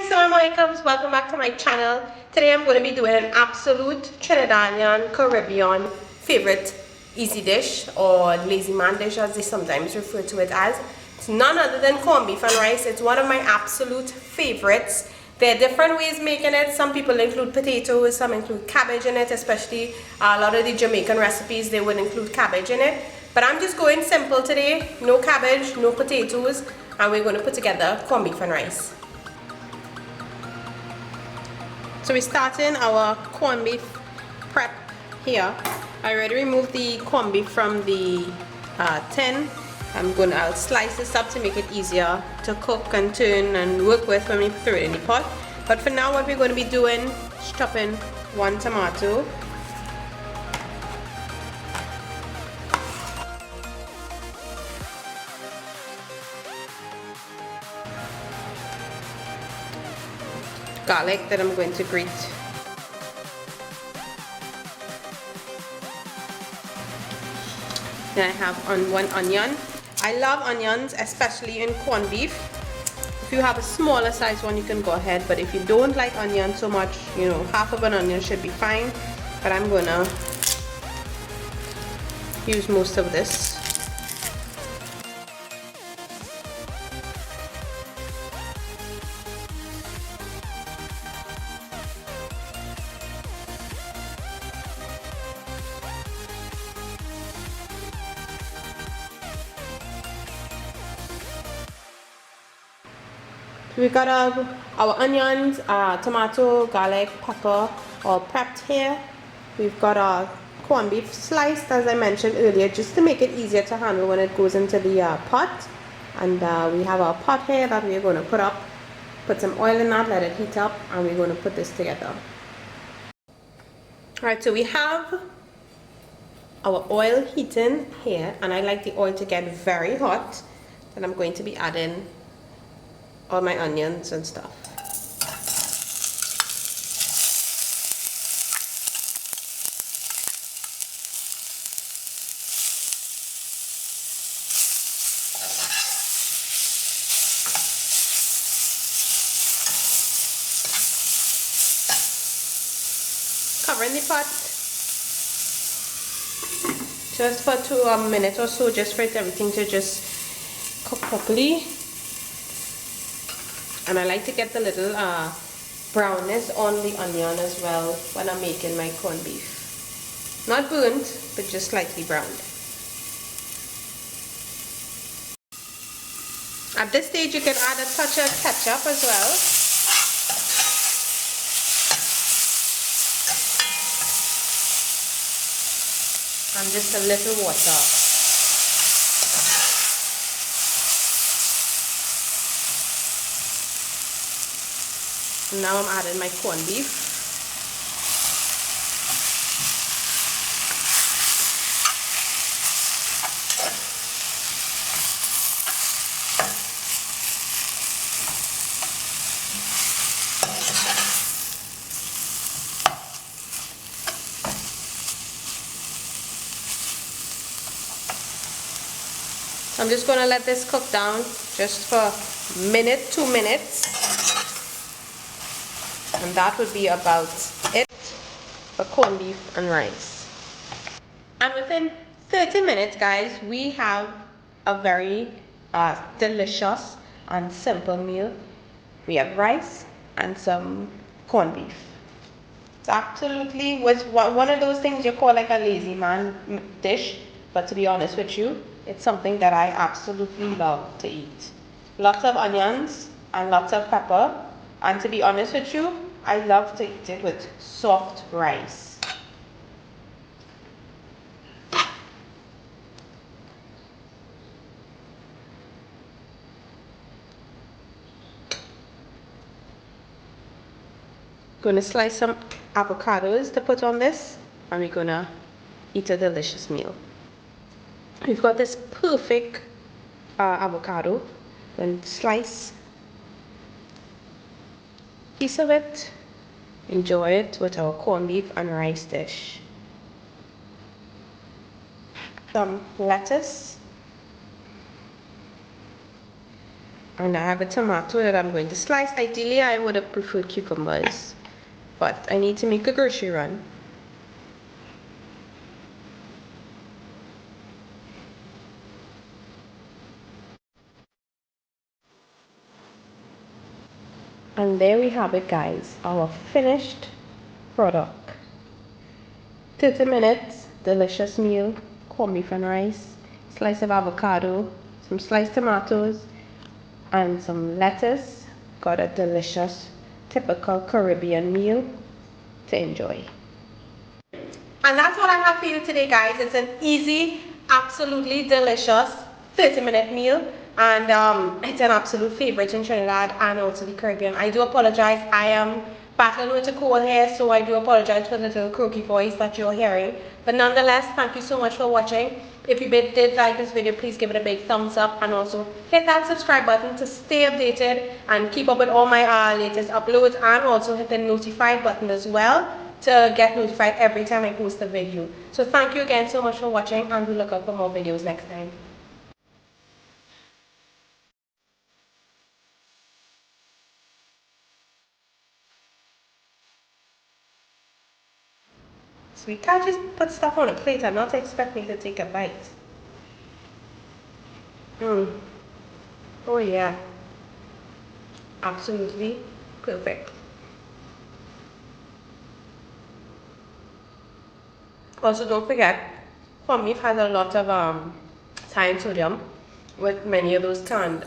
Assalamualaikum, welcome back to my channel. Today I'm going to be doing an absolute Trinidadian Caribbean favorite easy dish, or lazy man dish as they sometimes refer to it as. It's none other than corned beef and rice. It's one of my absolute favorites. There are different ways making it. Some people include potatoes, some include cabbage in it, especially a lot of the Jamaican recipes, they would include cabbage in it. But I'm just going simple today, no cabbage, no potatoes, and we're going to put together corned beef and rice. So we're starting our corned beef prep here. I already removed the corned beef from the tin. I'll slice this up to make it easier to cook and turn and work with when we throw it in the pot. But for now, what we're going to be doing is chopping one tomato. Garlic that I'm going to grate. Then I have one onion. I love onions, especially in corned beef. If you have a smaller size one, you can go ahead, but if you don't like onion so much, you know, half of an onion should be fine. But I'm gonna use most of this. We've got our onions, tomato, garlic, pepper all prepped here. We've got our corned beef sliced, as I mentioned earlier, just to make it easier to handle when it goes into the pot. And we have our pot here that we're going to put some oil in that, let it heat up, and we're going to put this together. Alright, so we have our oil heating here, and I like the oil to get very hot. And I'm going to be adding all my onions and stuff. Covering the pot just for 2 minutes or so, just for everything to just cook properly. And I like to get the little brownness on the onion as well when I'm making my corned beef. Not burnt, but just slightly browned. At this stage, you can add a touch of ketchup as well. And just a little water. Now I'm adding my corned beef. I'm just going to let this cook down just for a minute, 2 minutes. And that would be about it for corned beef and rice. And within 30 minutes, guys, we have a very delicious and simple meal. We have rice and some corned beef. It's absolutely was one of those things you call like a lazy man dish, but to be honest with you, it's something that I absolutely love to eat. Lots of onions and lots of pepper, and to be honest with you, I love to eat it with soft rice. Gonna slice some avocados to put on this, and we're gonna eat a delicious meal. We've got this perfect avocado, and slice a piece of it. Enjoy it with our corned beef and rice dish. Some lettuce. And I have a tomato that I'm going to slice. Ideally, I would have preferred cucumbers, but I need to make a grocery run. And there we have it, guys, our finished product. 30 minutes, delicious meal, corned beef and rice, slice of avocado, some sliced tomatoes, and some lettuce. Got a delicious, typical Caribbean meal to enjoy. And that's what I have for you today, guys. It's an easy, absolutely delicious 30-minute meal. And it's an absolute favorite in Trinidad and also the Caribbean. I do apologize. I am battling with a cold here, so I do apologize for the little croaky voice that you're hearing. But nonetheless, thank you so much for watching. If you did like this video, please give it a big thumbs up and also hit that subscribe button to stay updated and keep up with all my latest uploads, and also hit the notify button as well to get notified every time I post a video. So thank you again so much for watching, and we look out for more videos next time. So we can't just put stuff on a plate and not expect me to take a bite. Oh yeah. Absolutely perfect. Also, don't forget, corned beef has a lot of high in sodium with many of those canned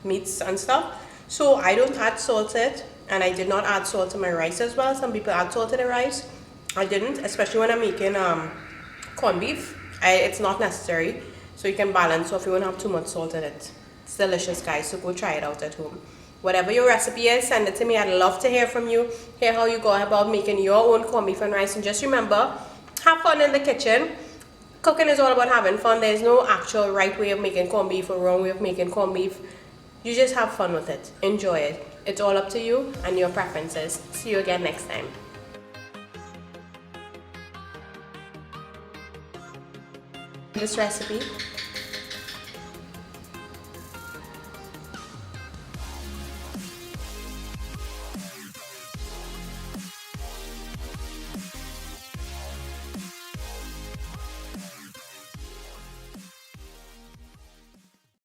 meats and stuff. So I don't add salt to it, and I did not add salt to my rice as well. Some people add salt to the rice. I didn't, especially when I'm making corned beef. It's not necessary, so you can balance so if you won't have too much salt in it. It's delicious, guys, so go try it out at home. Whatever your recipe is, send it to me. I'd love to hear from you, hear how you go about making your own corned beef and rice. And just remember, have fun in the kitchen. Cooking is all about having fun. There's no actual right way of making corned beef or wrong way of making corned beef. You just have fun with it. Enjoy it. It's all up to you and your preferences. See you again next time. This recipe